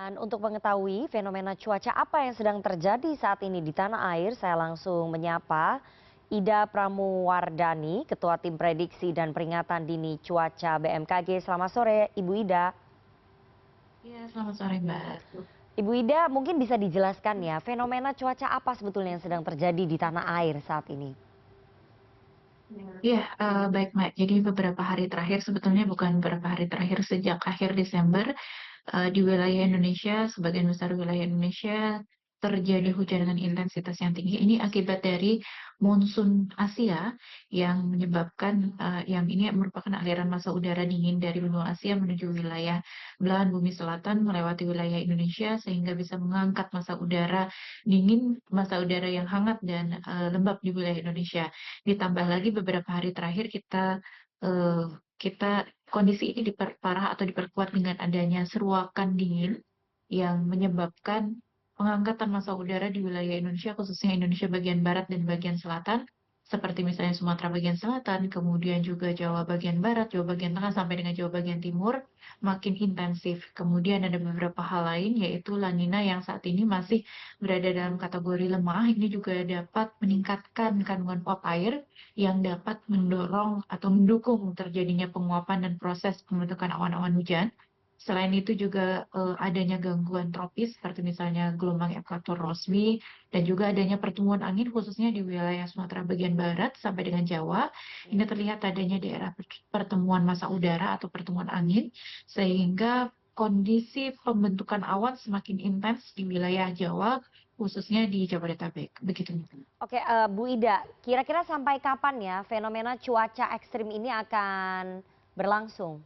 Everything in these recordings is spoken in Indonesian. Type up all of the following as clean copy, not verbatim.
Dan untuk mengetahui fenomena cuaca apa yang sedang terjadi saat ini di tanah air, saya langsung menyapa Ida Pramuwardani, Ketua Tim Prediksi dan Peringatan Dini Cuaca BMKG. Selamat sore, Ibu Ida. Iya, selamat sore Mbak. Ibu Ida, mungkin bisa dijelaskan ya, fenomena cuaca apa sebetulnya yang sedang terjadi di tanah air saat ini? Iya, baik Mbak. Jadi beberapa hari terakhir, sebetulnya bukan beberapa hari terakhir, sejak akhir Desember, di wilayah Indonesia, sebagian besar wilayah Indonesia terjadi hujan dengan intensitas yang tinggi. Ini akibat dari monsun Asia yang menyebabkan, yang ini merupakan aliran massa udara dingin dari benua Asia menuju wilayah belahan bumi selatan melewati wilayah Indonesia sehingga bisa mengangkat massa udara dingin, massa udara yang hangat dan lembab di wilayah Indonesia. Ditambah lagi beberapa hari terakhir eh, kita kondisi ini diperparah atau diperkuat dengan adanya seruakan dingin yang menyebabkan pengangkatan massa udara di wilayah Indonesia, khususnya Indonesia bagian barat dan bagian selatan, seperti misalnya Sumatera bagian selatan, kemudian juga Jawa bagian barat, Jawa bagian tengah, sampai dengan Jawa bagian timur, makin intensif. Kemudian ada beberapa hal lain, yaitu La Nina yang saat ini masih berada dalam kategori lemah. Ini juga dapat meningkatkan kandungan uap air yang dapat mendorong atau mendukung terjadinya penguapan dan proses pembentukan awan-awan hujan. Selain itu juga adanya gangguan tropis seperti misalnya gelombang ekuator Rossby dan juga adanya pertumbuhan angin khususnya di wilayah Sumatera bagian barat sampai dengan Jawa. Ini terlihat adanya daerah pertemuan massa udara atau pertemuan angin sehingga kondisi pembentukan awan semakin intens di wilayah Jawa khususnya di Jabodetabek. Begitu. Oke, Bu Ida, kira-kira sampai kapan ya fenomena cuaca ekstrim ini akan berlangsung?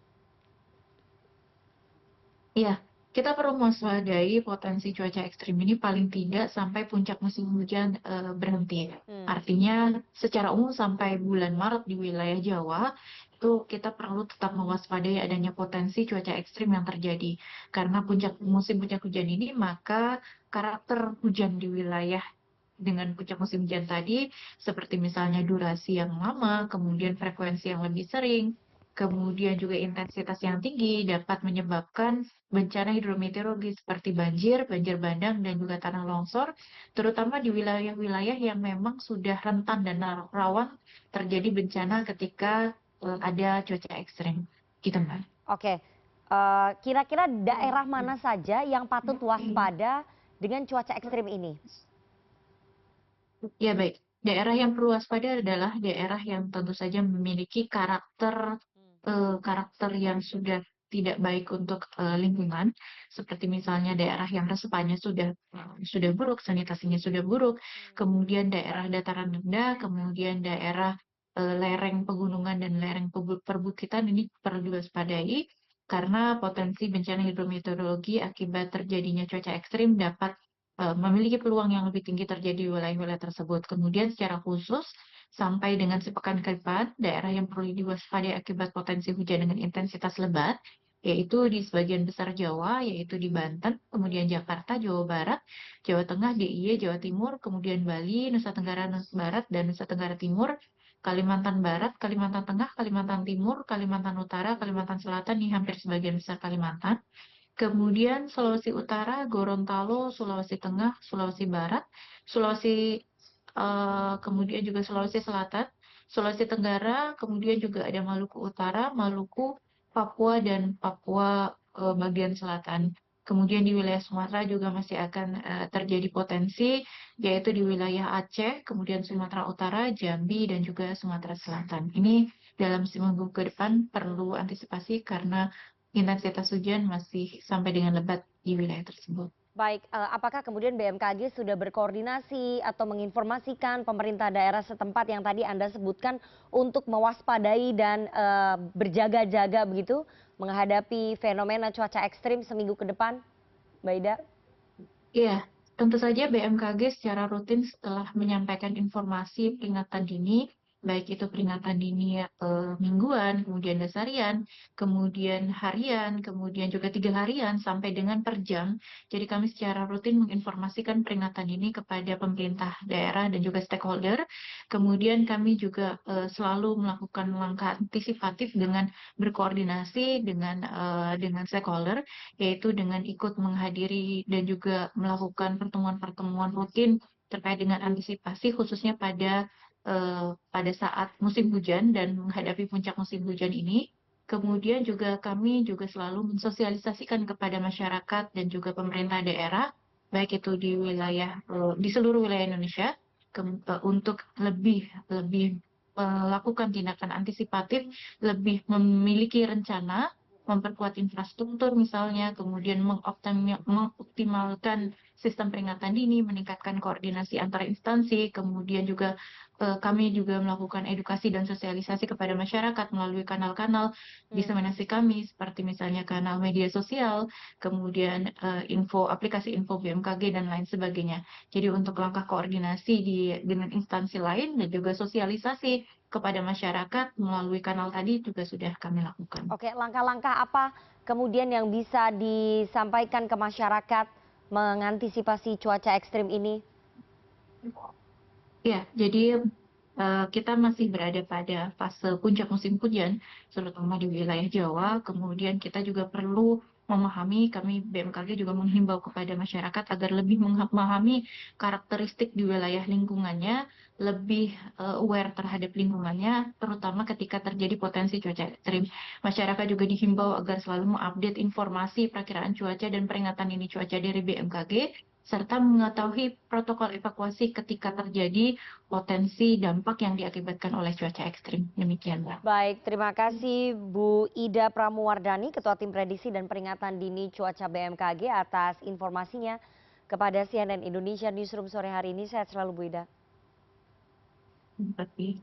Iya, kita perlu mewaspadai potensi cuaca ekstrim ini paling tidak sampai puncak musim hujan berhenti. Hmm. Artinya secara umum sampai bulan Maret di wilayah Jawa itu kita perlu tetap mewaspadai adanya potensi cuaca ekstrim yang terjadi. Karena musim puncak hujan ini maka karakter hujan di wilayah dengan puncak musim hujan tadi, seperti misalnya durasi yang lama, kemudian frekuensi yang lebih sering, kemudian juga intensitas yang tinggi dapat menyebabkan bencana hidrometeorologi seperti banjir, banjir bandang, dan juga tanah longsor, terutama di wilayah-wilayah yang memang sudah rentan dan rawan terjadi bencana ketika ada cuaca ekstrim. Gitu, Mbak. Oke, kira-kira daerah mana saja yang patut waspada dengan cuaca ekstrim ini? Ya, baik. Daerah yang perlu waspada adalah daerah yang tentu saja memiliki karakter yang sudah tidak baik untuk lingkungan, seperti misalnya daerah yang resepannya sudah buruk, sanitasinya sudah buruk, kemudian daerah dataran rendah, kemudian daerah lereng pegunungan dan lereng perbukitan ini perlu diwaspadai karena potensi bencana hidrometeorologi akibat terjadinya cuaca ekstrim dapat memiliki peluang yang lebih tinggi terjadi di wilayah-wilayah tersebut. Kemudian secara khusus sampai dengan sepekan ke depan, daerah yang perlu diwaspadai akibat potensi hujan dengan intensitas lebat, yaitu di sebagian besar Jawa, yaitu di Banten, kemudian Jakarta, Jawa Barat, Jawa Tengah, DIY, Jawa Timur, kemudian Bali, Nusa Tenggara Barat, dan Nusa Tenggara Timur, Kalimantan Barat, Kalimantan Tengah, Kalimantan Timur, Kalimantan Utara, Kalimantan Selatan, ini hampir sebagian besar Kalimantan. Kemudian Sulawesi Utara, Gorontalo, Sulawesi Tengah, Sulawesi Barat, kemudian juga Sulawesi Selatan, Sulawesi Tenggara, kemudian juga ada Maluku Utara, Maluku, Papua, dan Papua bagian selatan. Kemudian di wilayah Sumatera juga masih akan terjadi potensi, yaitu di wilayah Aceh, kemudian Sumatera Utara, Jambi, dan juga Sumatera Selatan. Ini dalam seminggu ke depan perlu antisipasi karena intensitas hujan masih sampai dengan lebat di wilayah tersebut. Baik, apakah kemudian BMKG sudah berkoordinasi atau menginformasikan pemerintah daerah setempat yang tadi Anda sebutkan untuk mewaspadai dan berjaga-jaga begitu menghadapi fenomena cuaca ekstrim seminggu ke depan, Mbak Ida? Iya, tentu saja BMKG secara rutin setelah menyampaikan informasi peringatan dini baik itu peringatan dini mingguan, kemudian dasarian, kemudian harian, kemudian juga 3 harian sampai dengan per jam. Jadi kami secara rutin menginformasikan peringatan ini kepada pemerintah daerah dan juga stakeholder. Kemudian kami juga selalu melakukan langkah antisipatif dengan berkoordinasi dengan stakeholder, yaitu dengan ikut menghadiri dan juga melakukan pertemuan-pertemuan rutin terkait dengan antisipasi khususnya pada saat musim hujan dan menghadapi puncak musim hujan ini. Kemudian juga kami juga selalu mensosialisasikan kepada masyarakat dan juga pemerintah daerah, baik itu di seluruh wilayah Indonesia, untuk lebih lebih melakukan tindakan antisipatif, lebih memiliki rencana, memperkuat infrastruktur misalnya, kemudian mengoptimalkan sistem peringatan dini, meningkatkan koordinasi antar instansi, kemudian juga kami juga melakukan edukasi dan sosialisasi kepada masyarakat melalui kanal-kanal Hmm. diseminasi kami, seperti misalnya kanal media sosial, kemudian aplikasi info BMKG dan lain sebagainya. Jadi untuk langkah koordinasi dengan instansi lain dan juga sosialisasi kepada masyarakat melalui kanal tadi juga sudah kami lakukan. Oke, langkah-langkah apa kemudian yang bisa disampaikan ke masyarakat mengantisipasi cuaca ekstrim ini? Ya, jadi kita masih berada pada fase puncak musim hujan, terutama di wilayah Jawa. Kemudian kita juga perlu memahami, kami BMKG juga menghimbau kepada masyarakat agar lebih memahami karakteristik di wilayah lingkungannya, lebih aware terhadap lingkungannya, terutama ketika terjadi potensi cuaca ekstrim. Masyarakat juga dihimbau agar selalu mengupdate informasi perakiraan cuaca dan peringatan dini cuaca dari BMKG, serta mengetahui protokol evakuasi ketika terjadi potensi dampak yang diakibatkan oleh cuaca ekstrim. Demikian, Mbak. Baik, terima kasih Bu Ida Pramuwardani, Ketua Tim Prediksi dan Peringatan Dini Cuaca BMKG atas informasinya kepada CNN Indonesia Newsroom sore hari ini. Sehat selalu Bu Ida. Terima kasih.